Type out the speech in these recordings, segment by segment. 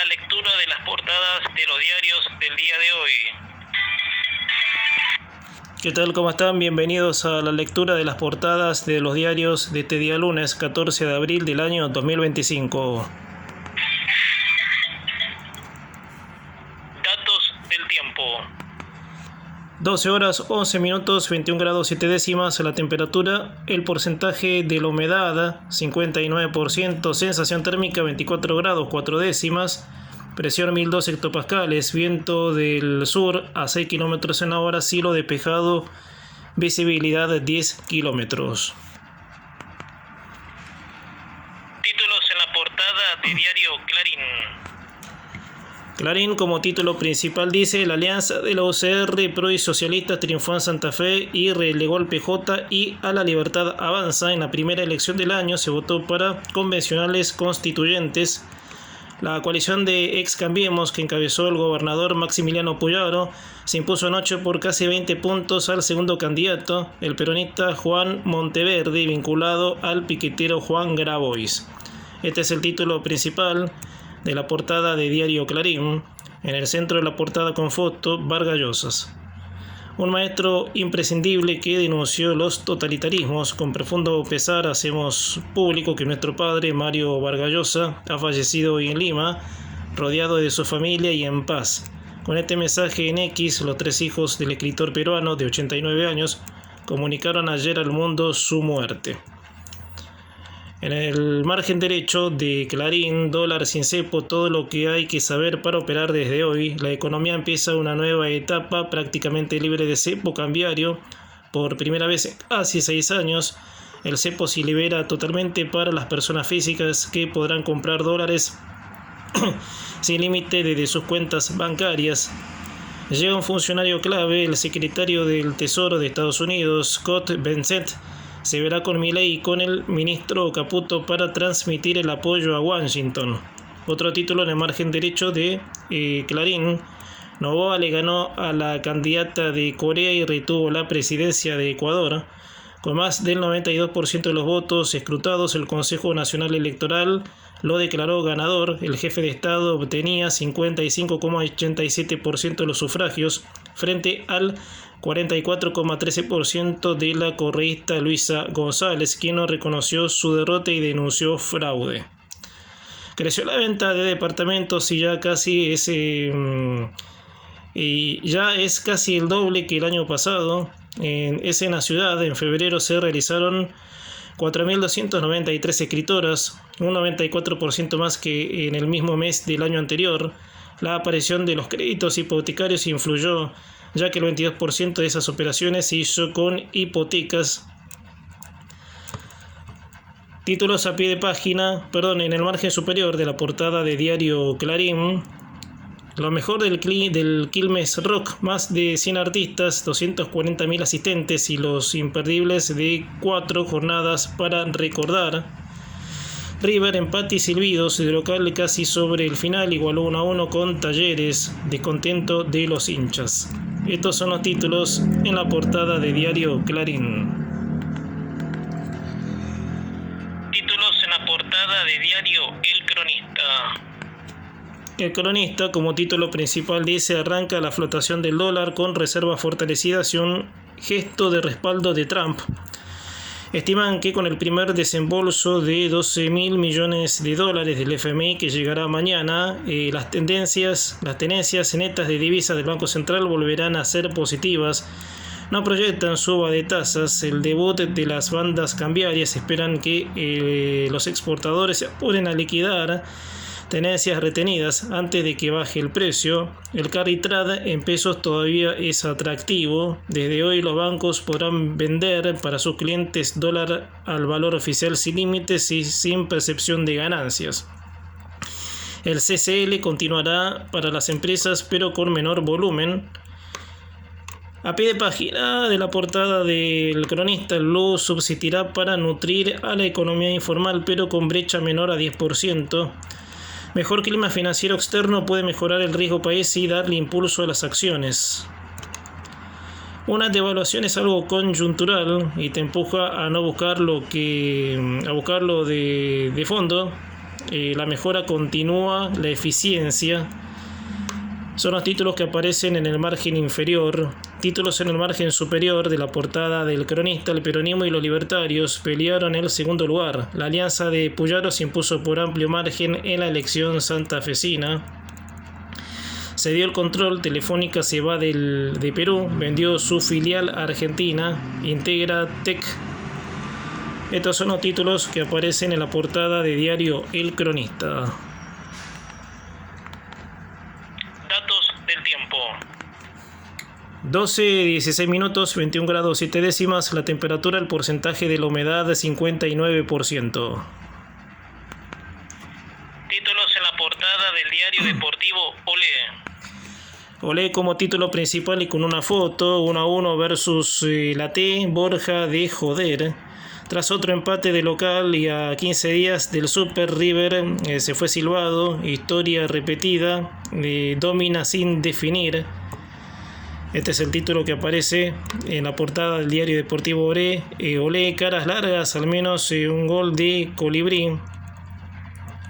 la lectura de las portadas de los diarios del día de hoy. ¿Qué tal? ¿Cómo están? Bienvenidos a la lectura de las portadas de los diarios de este día lunes 14 de abril del año 2025. Datos del tiempo. 12 horas 11 minutos 21 grados 7 décimas la temperatura, el porcentaje de la humedad 59%, sensación térmica 24 grados 4 décimas, presión 1002 hectopascales, viento del sur a 6 km en la hora, cielo despejado, visibilidad 10 kilómetros. Títulos en la portada de diario Clarín. Clarín como título principal dice: la alianza de la UCR, PRO y socialistas triunfó en Santa Fe y relegó al PJ y a la Libertad Avanza. En la primera elección del año se votó para convencionales constituyentes. La coalición de Ex Cambiemos, que encabezó el gobernador Maximiliano Puyaro, se impuso anoche por casi 20 puntos al segundo candidato, el peronista Juan Monteverde, vinculado al piquetero Juan Grabois. Este es el título principal de la portada de diario Clarín. En el centro de la portada con foto, Vargas Llosa, un maestro imprescindible que denunció los totalitarismos. Con profundo pesar hacemos público que nuestro padre, Mario Vargas Llosa, ha fallecido hoy en Lima, rodeado de su familia y en paz. Con este mensaje en X, los tres hijos del escritor peruano de 89 años comunicaron ayer al mundo su muerte. En el margen derecho de Clarín, dólar sin cepo, todo lo que hay que saber para operar desde hoy. La economía empieza una nueva etapa prácticamente libre de cepo cambiario. Por primera vez en casi 6 años, el cepo se libera totalmente para las personas físicas que podrán comprar dólares sin límite desde sus cuentas bancarias. Llega un funcionario clave, el secretario del Tesoro de Estados Unidos, Scott Bessent, se verá con Milei y con el ministro Caputo para transmitir el apoyo a Washington. Otro título en el margen derecho de Clarín: Noboa le ganó a la candidata de Corea y retuvo la presidencia de Ecuador. Con más del 92% de los votos escrutados, el Consejo Nacional Electoral lo declaró ganador. El jefe de Estado obtenía 55,87% de los sufragios frente al 44,13% de la correísta Luisa González, quien no reconoció su derrota y denunció fraude. Creció la venta de departamentos y ya es casi el doble que el año pasado. En la ciudad, en febrero se realizaron 4.293 escritoras, un 94% más que en el mismo mes del año anterior. La aparición de los créditos hipotecarios influyó, ya que el 22% de esas operaciones se hizo con hipotecas. Títulos a pie de página, en el margen superior de la portada de diario Clarín: lo mejor del Quilmes Rock, más de 100 artistas, 240.000 asistentes y los imperdibles de 4 jornadas para recordar. River, empate y silbidos de local casi sobre el final, igualó 1-1 con Talleres, descontento de los hinchas. Estos son los títulos en la portada de diario Clarín. Títulos en la portada de diario El Cronista. El Cronista como título principal dice: arranca la flotación del dólar con reservas fortalecidas y un gesto de respaldo de Trump. Estiman que con el primer desembolso de $12.000 millones del FMI que llegará mañana, las tenencias netas de divisas del Banco Central volverán a ser positivas. No proyectan suba de tasas. El debut de las bandas cambiarias esperan que los exportadores se apuren a liquidar tenencias retenidas antes de que baje el precio. El carry trade en pesos todavía es atractivo. Desde hoy los bancos podrán vender para sus clientes dólar al valor oficial sin límites y sin percepción de ganancias. El CCL continuará para las empresas pero con menor volumen. A pie de página de la portada del Cronista, el blue subsistirá para nutrir a la economía informal pero con brecha menor a 10%. Mejor clima financiero externo puede mejorar el riesgo país y darle impulso a las acciones. Una devaluación es algo coyuntural y te empuja a no buscar buscarlo de fondo. la mejora continúa, la eficiencia. Son los títulos que aparecen en el margen inferior. Títulos en el margen superior de la portada del cronista: el peronismo y los libertarios pelearon el segundo lugar. La alianza de Puyaro se impuso por amplio margen en la elección santafesina. Se dio el control, Telefónica se va de Perú, vendió su filial a Argentina, Integra Tech. Estos son los títulos que aparecen en la portada de diario El Cronista. Datos del tiempo. 12:16 minutos, 21 grados 7 décimas, la temperatura, el porcentaje de la humedad 59%. Títulos en la portada del diario deportivo Olé. Olé como título principal y con una foto, 1-1 versus la T, Borja de joder. Tras otro empate de local y a 15 días del Super, River se fue silbado, historia repetida, domina sin definir. Este es el título que aparece en la portada del diario deportivo Olé. Olé, caras largas, al menos un gol de Colibrí.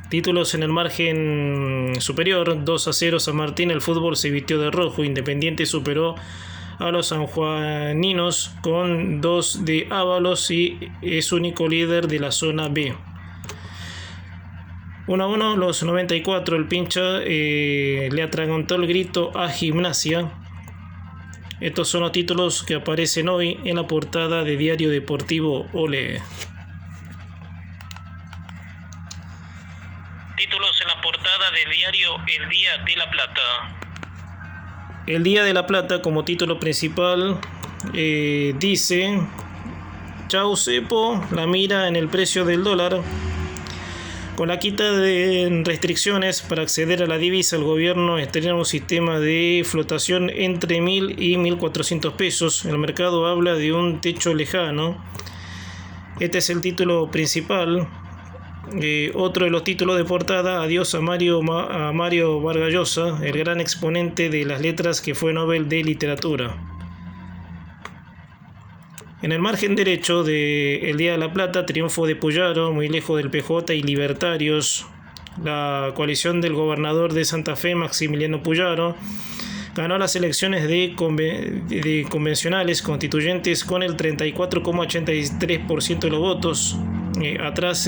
Títulos en el margen superior: 2-0 San Martín, el fútbol se vistió de rojo. Independiente superó a los sanjuaninos con 2 de Ábalos y es único líder de la zona B. 1-1 los 94, el pincha le atragantó el grito a Gimnasia. Estos son los títulos que aparecen hoy en la portada de diario deportivo Olé. Títulos en la portada del diario El Día de la Plata. El Día de la Plata como título principal dice: Chau Cepo, la mira en el precio del dólar. Con la quita de restricciones para acceder a la divisa, el gobierno estrena un sistema de flotación entre 1.000 y 1.400 pesos. El mercado habla de un techo lejano. Este es el título principal. Otro de los títulos de portada: adiós a Mario Vargas Llosa, el gran exponente de las letras que fue Nobel de Literatura. En el margen derecho de El Día de la Plata, triunfo de Puyaro, muy lejos del PJ y libertarios. La coalición del gobernador de Santa Fe, Maximiliano Puyaro, ganó las elecciones de convencionales constituyentes con el 34,83% de los votos. Atrás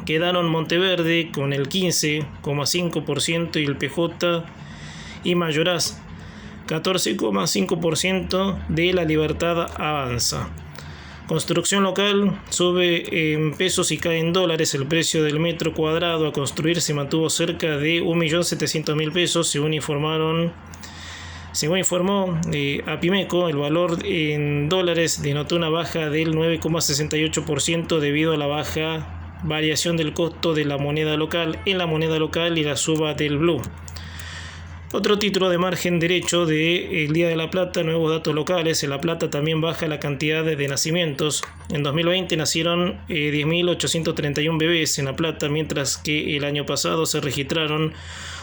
quedaron Monteverde con el 15,5% y el PJ y Mayoraz 14,5%. de La Libertad Avanza. Construcción local: sube en pesos y cae en dólares. El precio del metro cuadrado a construir se mantuvo cerca de 1.700.000 pesos, según informó Apimeco. El valor en dólares denotó una baja del 9,68% debido a la baja variación del costo de la moneda local y la suba del blue. Otro título de margen derecho de El Día de la Plata: nuevos datos locales. En La Plata también baja la cantidad de nacimientos. En 2020 nacieron 10.831 bebés en La Plata, mientras que el año pasado se registraron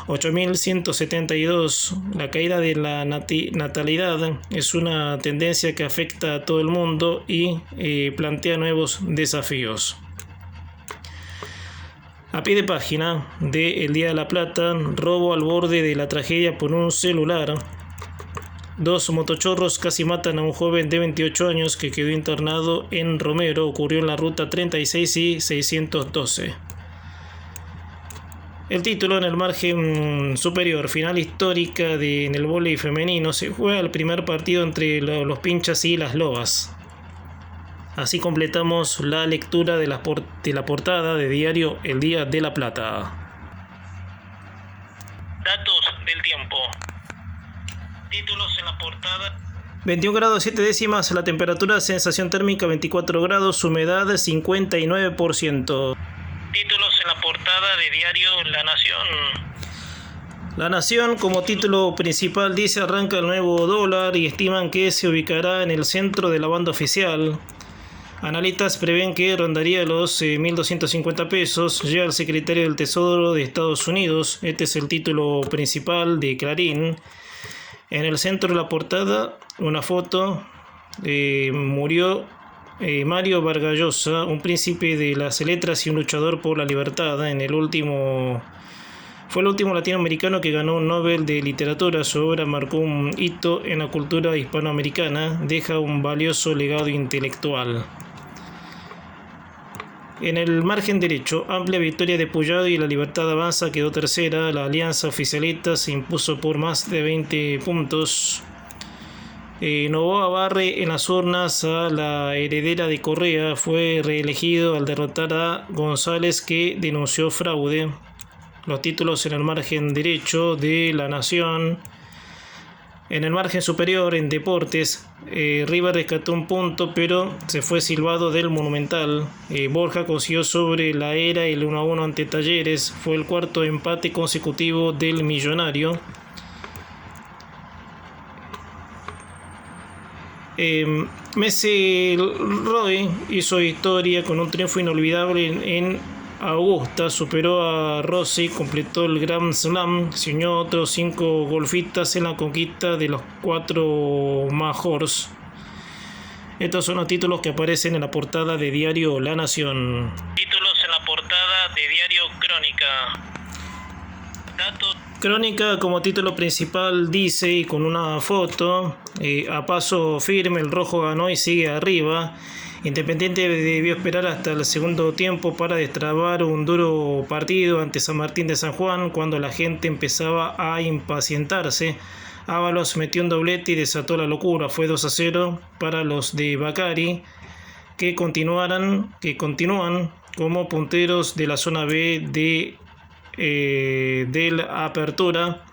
8.172. La caída de la natalidad es una tendencia que afecta a todo el mundo y plantea nuevos desafíos. A pie de página de El Día de la Plata: robo al borde de la tragedia por un celular. 2 motochorros casi matan a un joven de 28 años que quedó internado en Romero. Ocurrió en la ruta 36 y 612. El título en el margen superior: final histórica en el vóley femenino. Se juega el primer partido entre los pinchas y las lobas. Así completamos la lectura de la portada de diario El Día de la Plata. Datos del tiempo. Títulos en la portada. 21 grados 7 décimas, la temperatura, sensación térmica 24 grados, humedad 59%. Títulos en la portada de diario La Nación. La Nación como título principal dice: arranca el nuevo dólar y estiman que se ubicará en el centro de la banda oficial. Analistas prevén que rondaría los 1.250 pesos. Llega el secretario del Tesoro de Estados Unidos. Este es el título principal de Clarín. En el centro de la portada, una foto. Murió Mario Vargas Llosa, un príncipe de las letras y un luchador por la libertad. Fue el último latinoamericano que ganó un Nobel de Literatura. Su obra marcó un hito en la cultura hispanoamericana, deja un valioso legado intelectual. En el margen derecho, amplia victoria de Pujato y La Libertad Avanza quedó tercera. La alianza oficialista se impuso por más de 20 puntos. Noboa barre en las urnas a la heredera de Correa. Fue reelegido al derrotar a González, que denunció fraude. Los títulos en el margen derecho de La Nación. En el margen superior, en deportes, River rescató un punto, pero se fue silbado del Monumental. Borja consiguió sobre La Era el 1-1 ante Talleres. Fue el cuarto empate consecutivo del Millonario. Messi Roy hizo historia con un triunfo inolvidable en Augusta. Superó a Rossi, completó el Grand Slam, se unió a otros 5 golfistas en la conquista de los 4 majors. Estos son los títulos que aparecen en la portada de diario La Nación. Títulos en la portada de diario Crónica. Datos. Crónica como título principal dice, y con una foto, a paso firme el rojo ganó y sigue arriba. Independiente debió esperar hasta el segundo tiempo para destrabar un duro partido ante San Martín de San Juan, cuando la gente empezaba a impacientarse. Ábalos metió un doblete y desató la locura. Fue 2-0 para los de Bacari, que continúan como punteros de la zona B del Apertura.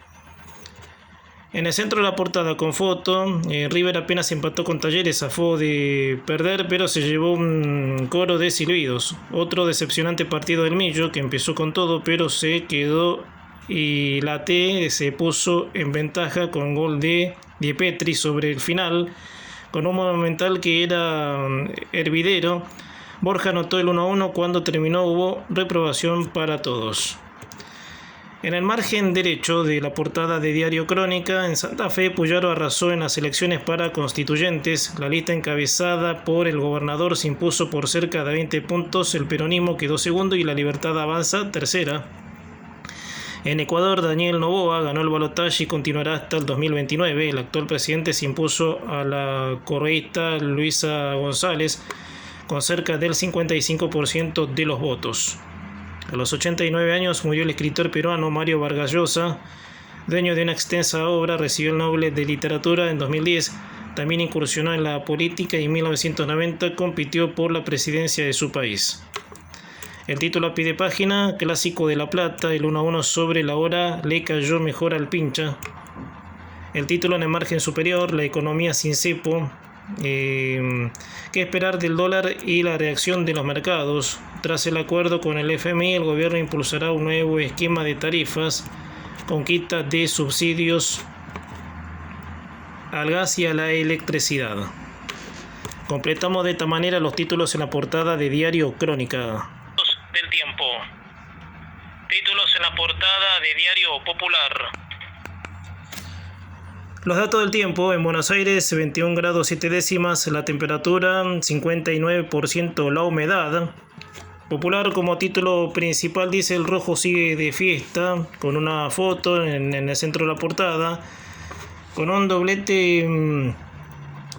En el centro de la portada con foto, River apenas empató con Talleres, zafó de perder, pero se llevó un coro de silbidos. Otro decepcionante partido del Millo, que empezó con todo, pero se quedó, y la T se puso en ventaja con gol de Di Petri sobre el final, con un Monumental que era hervidero. Borja anotó el 1-1, cuando terminó hubo reprobación para todos. En el margen derecho de la portada de diario Crónica, en Santa Fe, Pujato arrasó en las elecciones para constituyentes. La lista encabezada por el gobernador se impuso por cerca de 20 puntos. El peronismo quedó segundo y La Libertad Avanza tercera. En Ecuador, Daniel Noboa ganó el balotaje y continuará hasta el 2029. El actual presidente se impuso a la correísta Luisa González con cerca del 55% de los votos. A los 89 años murió el escritor peruano Mario Vargas Llosa, dueño de una extensa obra. Recibió el Nobel de Literatura en 2010. También incursionó en la política y en 1990 compitió por la presidencia de su país. El título a pie de página, Clásico de La Plata, el 1-1 sobre La Hora le cayó mejor al Pincha. El título en el margen superior, La economía sin cepo. ¿Qué esperar del dólar y la reacción de los mercados? Tras el acuerdo con el FMI, el gobierno impulsará un nuevo esquema de tarifas con quita de subsidios al gas y a la electricidad. Completamos de esta manera los títulos en la portada de diario Crónica. Del tiempo. Títulos en la portada de diario Popular. Los datos del tiempo: en Buenos Aires 21 grados 7 décimas la temperatura, 59% la humedad. Popular como título principal dice, el rojo sigue de fiesta, con una foto en el centro de la portada, con un doblete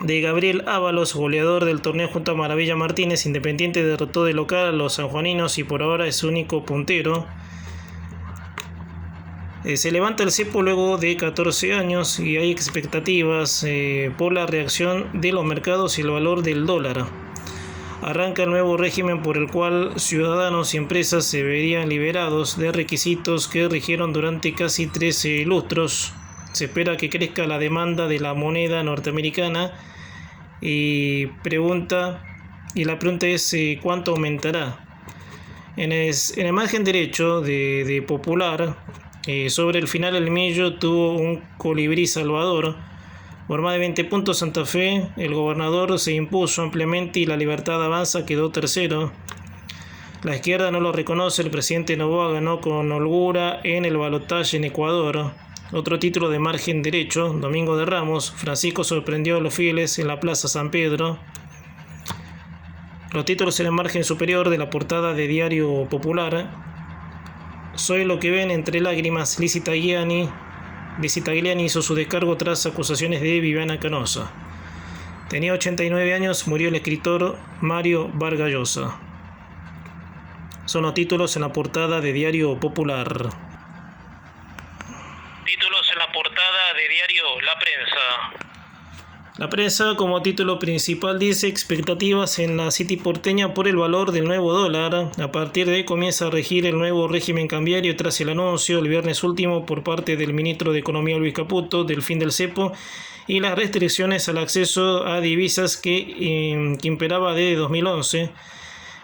de Gabriel Ábalos, goleador del torneo junto a Maravilla Martínez. Independiente derrotó de local a los sanjuaninos y por ahora es su único puntero. Se levanta el cepo luego de 14 años y hay expectativas por la reacción de los mercados y el valor del dólar. Arranca el nuevo régimen por el cual ciudadanos y empresas se verían liberados de requisitos que rigieron durante casi 13 lustros. Se espera que crezca la demanda de la moneda norteamericana y la pregunta es ¿cuánto aumentará? En el margen derecho de Popular, sobre el final el Millo tuvo un colibrí salvador. Por más de 20 puntos Santa Fe, el gobernador se impuso ampliamente y La Libertad Avanza quedó tercero. La izquierda no lo reconoce, el presidente Noboa ganó con holgura en el balotaje en Ecuador. Otro título de margen derecho, Domingo de Ramos, Francisco sorprendió a los fieles en la Plaza San Pedro. Los títulos en el margen superior de la portada de Diario Popular. Soy lo que ven entre lágrimas. Lizzie Tagliani hizo su descargo tras acusaciones de Viviana Canosa. Tenía 89 años, murió el escritor Mario Vargas Llosa. Son los títulos en la portada de Diario Popular. Títulos en la portada de Diario La Prensa. La prensa como título principal dice expectativas en la City porteña por el valor del nuevo dólar. A partir de hoy comienza a regir el nuevo régimen cambiario tras el anuncio el viernes último por parte del ministro de Economía Luis Caputo del fin del cepo y las restricciones al acceso a divisas que imperaba desde 2011.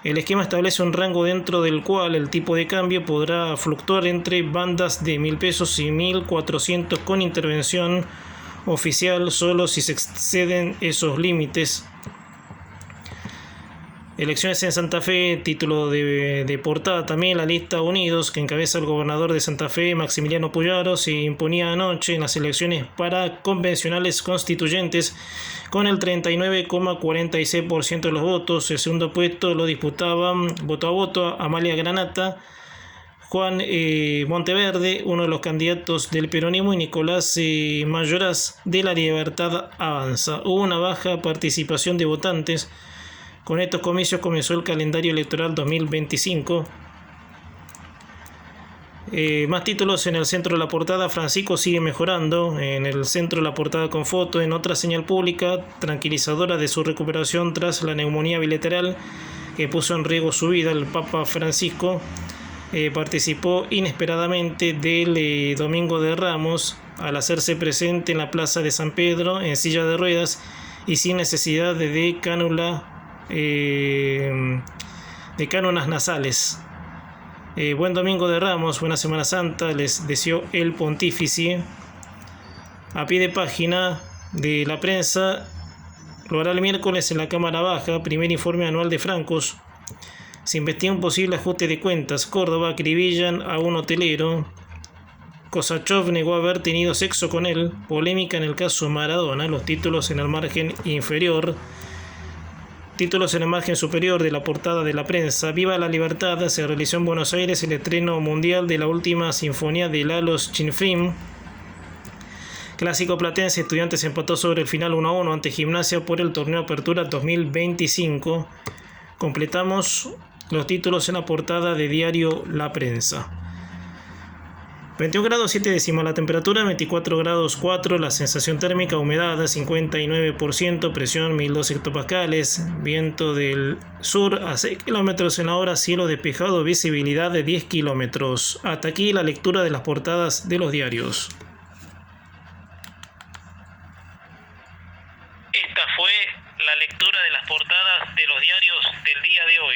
El esquema establece un rango dentro del cual el tipo de cambio podrá fluctuar entre bandas de 1.000 pesos y 1.400 con intervención oficial solo si se exceden esos límites. Elecciones en Santa Fe, título de portada también, la lista Unidos que encabeza el gobernador de Santa Fe, Maximiliano Puyaro, se imponía anoche en las elecciones para convencionales constituyentes con el 39,46% de los votos. El segundo puesto lo disputaban voto a voto Amalia Granata, Juan Monteverde, uno de los candidatos del peronismo, y Nicolás Mayoraz de la Libertad Avanza. Hubo una baja participación de votantes. Con estos comicios comenzó el calendario electoral 2025. Más títulos en el centro de la portada. Francisco sigue mejorando. En el centro de la portada con fotos. En otra señal pública tranquilizadora de su recuperación tras la neumonía bilateral que puso en riesgo su vida. El Papa Francisco participó inesperadamente del Domingo de Ramos al hacerse presente en la plaza de San Pedro en silla de ruedas y sin necesidad de cánula. De cánonas nasales. Buen Domingo de Ramos, buena Semana Santa, les deseó el pontífice. A pie de página de la prensa, lo hará el miércoles en la Cámara Baja, primer informe anual de francos. Se investiga un posible ajuste de cuentas. Córdoba acribillan a un hotelero. Kosachov negó haber tenido sexo con él. Polémica en el caso Maradona. Los títulos en el margen inferior. Títulos en el margen superior de la portada de la prensa. Viva la libertad. Se realizó en Buenos Aires el estreno mundial de la última sinfonía de Lalo Schifrin. Clásico platense. Estudiantes empató sobre el final 1-1 ante Gimnasia por el torneo Apertura 2025. Completamos los títulos en la portada de Diario La Prensa. 21 grados 7 décimas la temperatura, 24 grados 4 la sensación térmica, humedad 59%, presión 1002 hectopascales, viento del sur a 6 km en la hora, cielo despejado, visibilidad de 10 kilómetros. Hasta aquí la lectura de las portadas de los diarios. Esta fue la lectura de las portadas de los diarios del día de hoy.